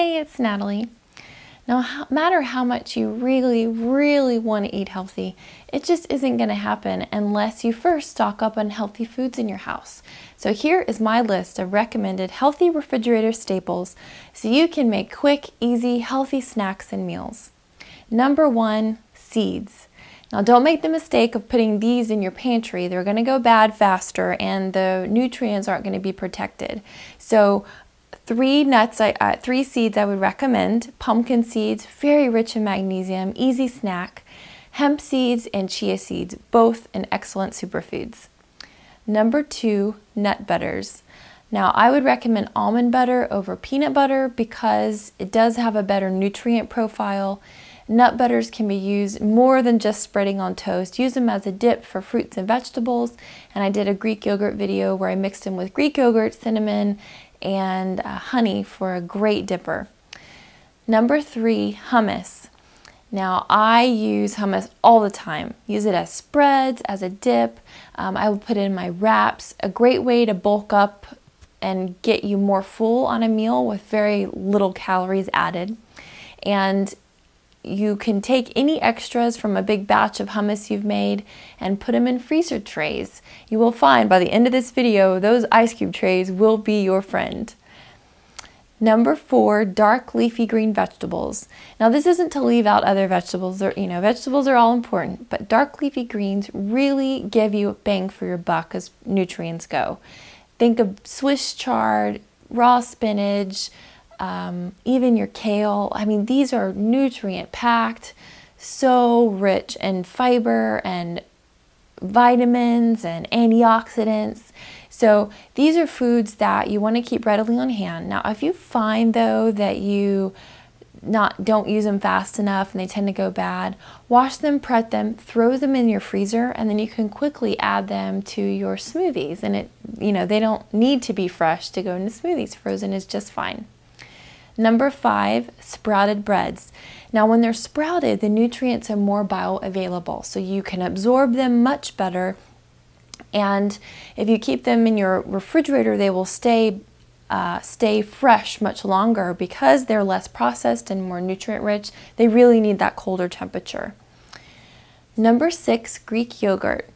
Hey, it's Natalie. Now, no matter how much you really want to eat healthy, it just isn't going to happen unless you first stock up on healthy foods in your house. So here is my list of recommended healthy refrigerator staples so you can make quick, easy, healthy snacks and meals. Number 1, seeds. Now don't make the mistake of putting these in your pantry. They're going to go bad faster and the nutrients aren't going to be protected. So 3 seeds I would recommend. Pumpkin seeds, very rich in magnesium, easy snack. Hemp seeds and chia seeds, both an excellent superfoods. Number 2, nut butters. Now I would recommend almond butter over peanut butter because it does have a better nutrient profile. Nut butters can be used more than just spreading on toast. Use them as a dip for fruits and vegetables. And I did a Greek yogurt video where I mixed them with Greek yogurt, cinnamon, and honey for a great dipper. Number 3, hummus. Now I use hummus all the time. Use it as spreads, as a dip. I will put it in my wraps. A great way to bulk up and get you more full on a meal with very little calories added. And you can take any extras from a big batch of hummus you've made and put them in freezer trays. You will find by the end of this video, those ice cube trays will be your friend. Number 4, dark leafy green vegetables. Now this isn't to leave out other vegetables, vegetables are all important, but dark leafy greens really give you a bang for your buck as nutrients go. Think of Swiss chard, raw spinach, even your kale. I mean, these are nutrient packed, so rich in fiber and vitamins and antioxidants. So these are foods that you want to keep readily on hand. Now, if you find though that you don't use them fast enough and they tend to go bad, wash them, prep them, throw them in your freezer, and then you can quickly add them to your smoothies. And they don't need to be fresh to go into smoothies. Frozen is just fine. Number 5, sprouted breads. Now when they're sprouted, the nutrients are more bioavailable, so you can absorb them much better. And if you keep them in your refrigerator, they will stay fresh much longer because they're less processed and more nutrient rich. They really need that colder temperature. Number 6, Greek yogurt.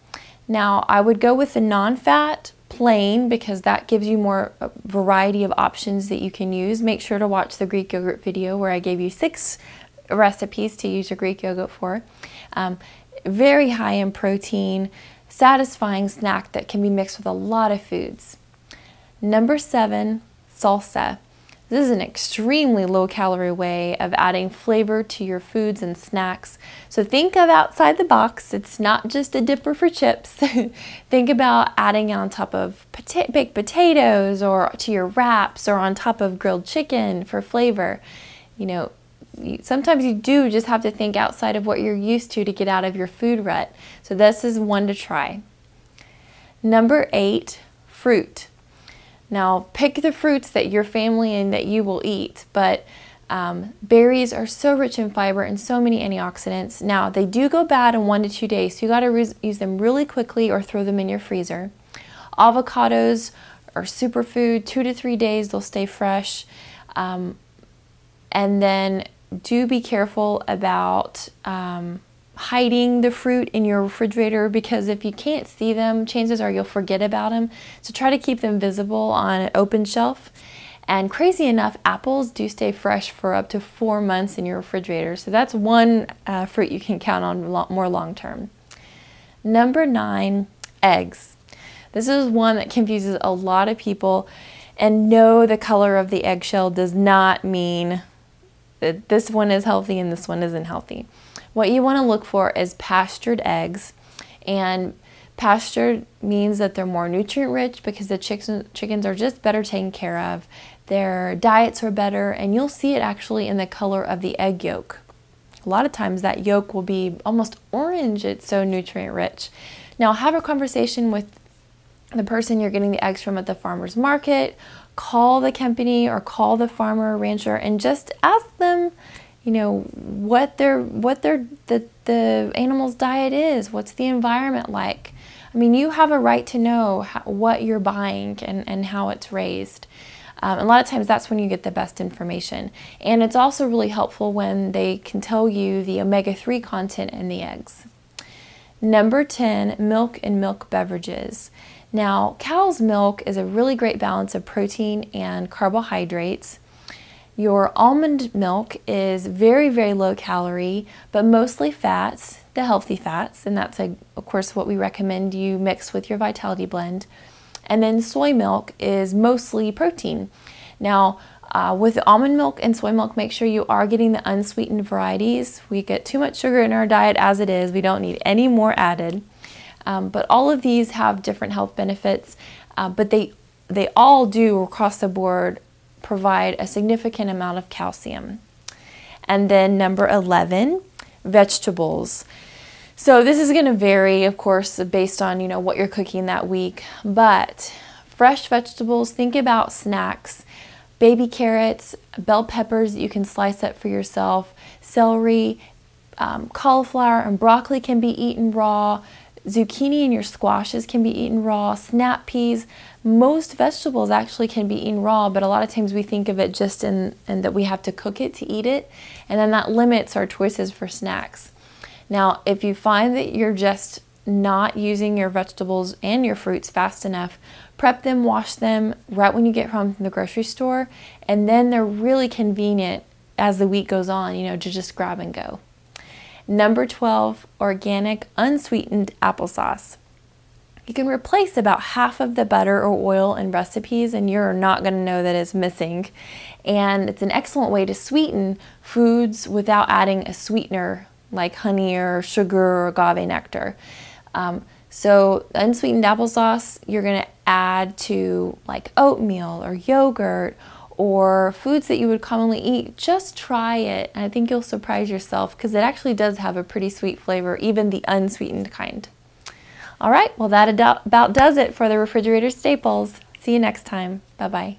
Now I would go with the non-fat plain because that gives you more variety of options that you can use. Make sure to watch the Greek yogurt video where I gave you 6 recipes to use your Greek yogurt for. Very high in protein, satisfying snack that can be mixed with a lot of foods. Number 7, salsa. This is an extremely low calorie way of adding flavor to your foods and snacks. So think of outside the box. It's not just a dipper for chips. Think about adding it on top of baked potatoes or to your wraps or on top of grilled chicken for flavor. Sometimes you do just have to think outside of what you're used to get out of your food rut. So this is one to try. Number 8, fruit. Now pick the fruits that your family and that you will eat, but berries are so rich in fiber and so many antioxidants. Now they do go bad in 1 to 2 days, so you got to use them really quickly or throw them in your freezer. Avocados are superfood, 2 to 3 days they'll stay fresh. And then do be careful about hiding the fruit in your refrigerator because if you can't see them, chances are you'll forget about them. So try to keep them visible on an open shelf. And crazy enough, apples do stay fresh for up to 4 months in your refrigerator. So that's one fruit you can count on more long term. Number 9, eggs. This is one that confuses a lot of people. And no, the color of the eggshell does not mean that this one is healthy and this one isn't healthy. What you want to look for is pastured eggs, and pastured means that they're more nutrient rich because the chickens are just better taken care of. Their diets are better, and you'll see it actually in the color of the egg yolk. A lot of times that yolk will be almost orange, it's so nutrient rich. Now have a conversation with the person you're getting the eggs from at the farmer's market. Call the company or call the farmer or rancher and just ask them, what the animal's diet is. What's the environment like? I mean, you have a right to know what you're buying and how it's raised. A lot of times that's when you get the best information. And it's also really helpful when they can tell you the omega-3 content in the eggs. Number 10, milk and milk beverages. Now, cow's milk is a really great balance of protein and carbohydrates. Your almond milk is very, very low calorie, but mostly fats, the healthy fats, and that's, of course, what we recommend you mix with your Vitality Blend. And then soy milk is mostly protein. Now, with almond milk and soy milk, make sure you are getting the unsweetened varieties. We get too much sugar in our diet as it is. We don't need any more added. But all of these have different health benefits, but they all do, across the board, provide a significant amount of calcium. And then number 11, vegetables. So this is going to vary, of course, based on, what you're cooking that week, but fresh vegetables, think about snacks, baby carrots, bell peppers that you can slice up for yourself, celery, cauliflower and broccoli can be eaten raw, zucchini and your squashes can be eaten raw, snap peas. Most vegetables actually can be eaten raw, but a lot of times we think of it just in that we have to cook it to eat it, and then that limits our choices for snacks. Now, if you find that you're just not using your vegetables and your fruits fast enough, prep them, wash them right when you get home from the grocery store, and then they're really convenient as the week goes on, to just grab and go. Number 12, organic unsweetened applesauce. You can replace about half of the butter or oil in recipes and you're not going to know that it's missing. And it's an excellent way to sweeten foods without adding a sweetener like honey or sugar or agave nectar. So unsweetened applesauce you're going to add to like oatmeal or yogurt or foods that you would commonly eat. Just try it, and I think you'll surprise yourself because it actually does have a pretty sweet flavor, even the unsweetened kind. All right, well that about does it for the refrigerator staples. See you next time. Bye-bye.